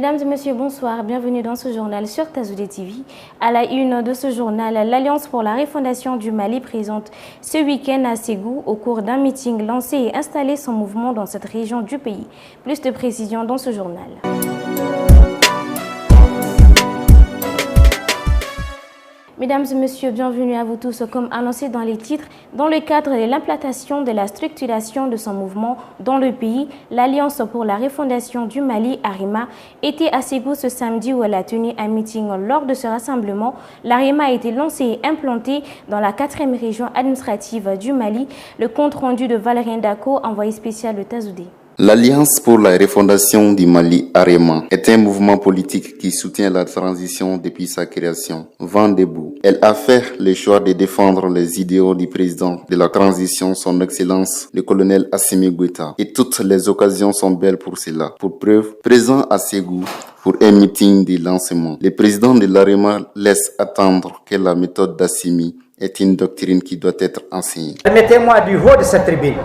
Mesdames et messieurs, bonsoir. Bienvenue dans ce journal sur Tazoudé TV. À la une de ce journal, l'Alliance pour la refondation du Mali présente ce week-end à Ségou, au cours d'un meeting, lancé et installé son mouvement dans cette région du pays. Plus de précisions dans ce journal. Mesdames et messieurs, bienvenue à vous tous. Comme annoncé dans les titres, dans le cadre de l'implantation de la structuration de son mouvement dans le pays, l'Alliance pour la refondation du Mali, AREMA, était à Ségou ce samedi où elle a tenu un meeting. Lors de ce rassemblement, l'AREMA a été lancée et implantée dans la 4e région administrative du Mali. Le compte rendu de Valérien Dako, envoyé spécial de Tazoudé. L'Alliance pour la refondation du Mali, AREMA, est un mouvement politique qui soutient la transition depuis sa création. Vent debout. Elle a fait le choix de défendre les idéaux du président de la transition, son Excellence, le colonel Assimi Goïta. Et toutes les occasions sont belles pour cela. Pour preuve, présent à Ségou pour un meeting de lancement, le président de l'AREMA laisse attendre que la méthode d'Assimi est une doctrine qui doit être enseignée. Permettez-moi du haut de cette tribune,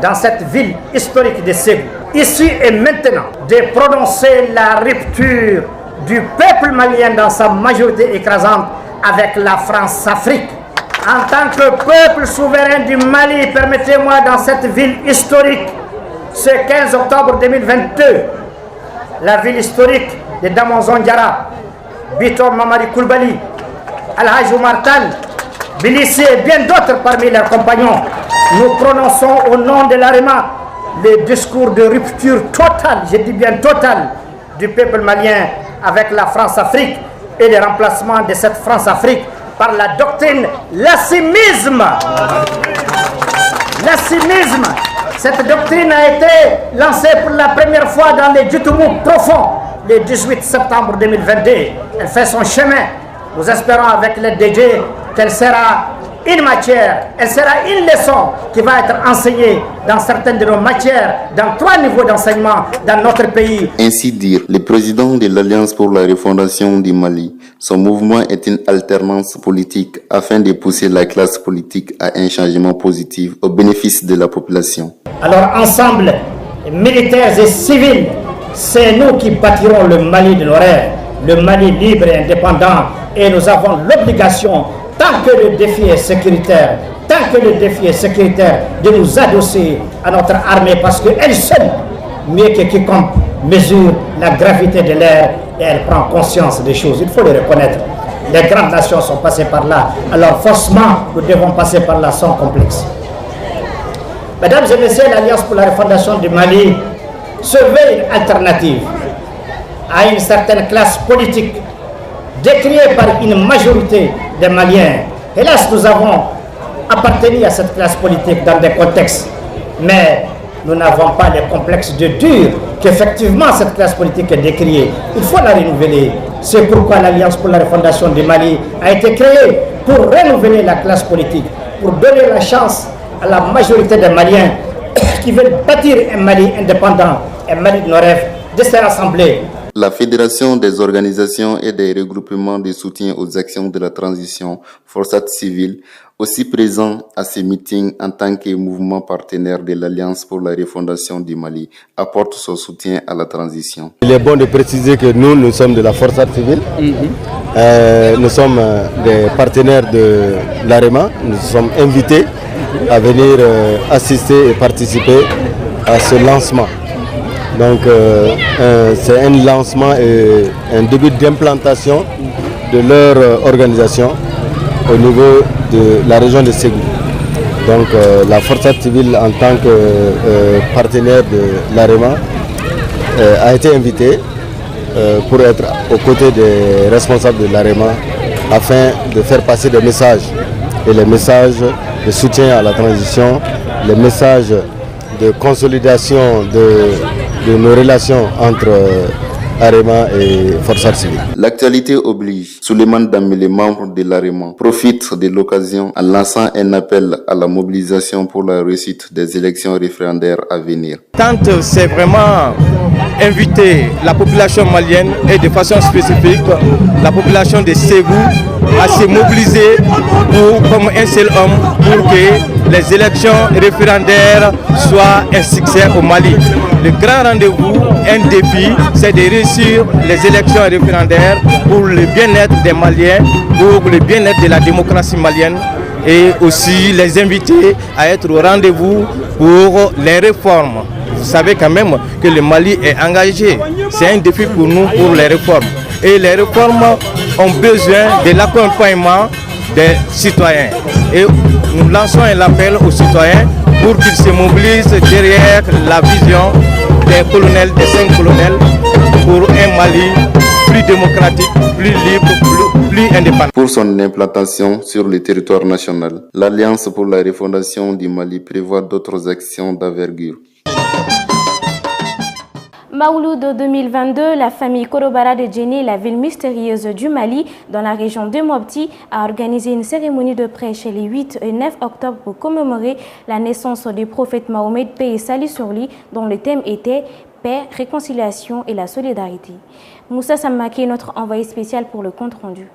dans cette ville historique de Ségou, ici et maintenant, de prononcer la rupture du peuple malien dans sa majorité écrasante avec la France-Afrique. En tant que peuple souverain du Mali, permettez-moi dans cette ville historique, ce 15 octobre 2022, la ville historique de Damozon Diarra, Bitor Mamadi Koulibaly, Al-Hajj Oumar Tall, Bilissi et bien d'autres parmi leurs compagnons, nous prononçons au nom de l'AREMA le discours de rupture totale, je dis bien totale, du peuple malien avec la France-Afrique et le remplacement de cette France-Afrique par la doctrine l'assimisme. L'assimisme, cette doctrine a été lancée pour la première fois dans les Djoutoumou profonds le 18 septembre 2022. Elle fait son chemin. Nous espérons avec l'aide de Dieu qu'elle sera une matière, elle sera une leçon qui va être enseignée dans certaines de nos matières, dans 3 niveaux d'enseignement dans notre pays. Ainsi dire, le président de l'Alliance pour la refondation du Mali, son mouvement est une alternance politique afin de pousser la classe politique à un changement positif au bénéfice de la population. Alors ensemble, militaires et civils, c'est nous qui bâtirons le Mali de nos rêves, le Mali libre et indépendant, et nous avons l'obligation, tant que le défi est sécuritaire, de nous adosser à notre armée parce qu'elle seule, mieux que quiconque, mesure la gravité de l'ère et elle prend conscience des choses. Il faut le reconnaître. Les grandes nations sont passées par là, alors forcément nous devons passer par là sans complexe. Mesdames et messieurs, l'Alliance pour la refondation du Mali se veut une alternative à une certaine classe politique décriée par une majorité des Maliens. Hélas, nous avons appartenu à cette classe politique dans des contextes, mais nous n'avons pas les complexes de dur qu'effectivement cette classe politique est décriée. Il faut la renouveler. C'est pourquoi l'Alliance pour la refondation du Mali a été créée pour renouveler la classe politique, pour donner la chance à la majorité des Maliens qui veulent bâtir un Mali indépendant, un Mali de nos rêves, de se rassembler. La Fédération des organisations et des regroupements de soutien aux actions de la transition, Forçat Civile, aussi présent à ces meetings en tant que mouvement partenaire de l'Alliance pour la refondation du Mali, apporte son soutien à la transition. Il est bon de préciser que nous sommes de la Forçat Civile. Nous sommes des partenaires de l'AREMA. Nous sommes invités à venir assister et participer à ce lancement. Donc c'est un lancement et un début d'implantation de leur organisation au niveau de la région de Ségou. Donc la Forçat Civile en tant que partenaire de l'AREMA a été invitée pour être aux côtés des responsables de l'AREMA afin de faire passer des messages, et les messages de soutien à la transition, les messages de consolidation de nos relations entre AREMA et Forçat Civile. L'actualité oblige. Souleymane Damé, les membres de l'AREMA, profite de l'occasion en lançant un appel à la mobilisation pour la réussite des élections référendaires à venir. Tant c'est vraiment inviter la population malienne et de façon spécifique la population de Ségou à se mobiliser comme un seul homme pour que les élections référendaires soient un succès au Mali. le grand rendez-vous, un défi, c'est de réussir les élections référendaires pour le bien-être des Maliens, pour le bien-être de la démocratie malienne et aussi les inviter à être au rendez-vous pour les réformes. Vous savez quand même que le Mali est engagé. C'est un défi pour nous pour les réformes. Et les réformes ont besoin de l'accompagnement des citoyens. Et nous lançons un appel aux citoyens pour qu'ils se mobilisent derrière la vision des colonels, des 5 colonels, pour un Mali plus démocratique, plus libre, plus indépendant. Pour son implantation sur le territoire national, l'Alliance pour la refondation du Mali prévoit d'autres actions d'envergure. Maouloud 2022, la famille Korobara de Djéné, la ville mystérieuse du Mali, dans la région de Mopti, a organisé une cérémonie de prêche les 8 et 9 octobre pour commémorer la naissance du prophète Mahomet, paix et salut sur lui, dont le thème était paix, réconciliation et la solidarité. Moussa Samake, notre envoyé spécial pour le compte rendu.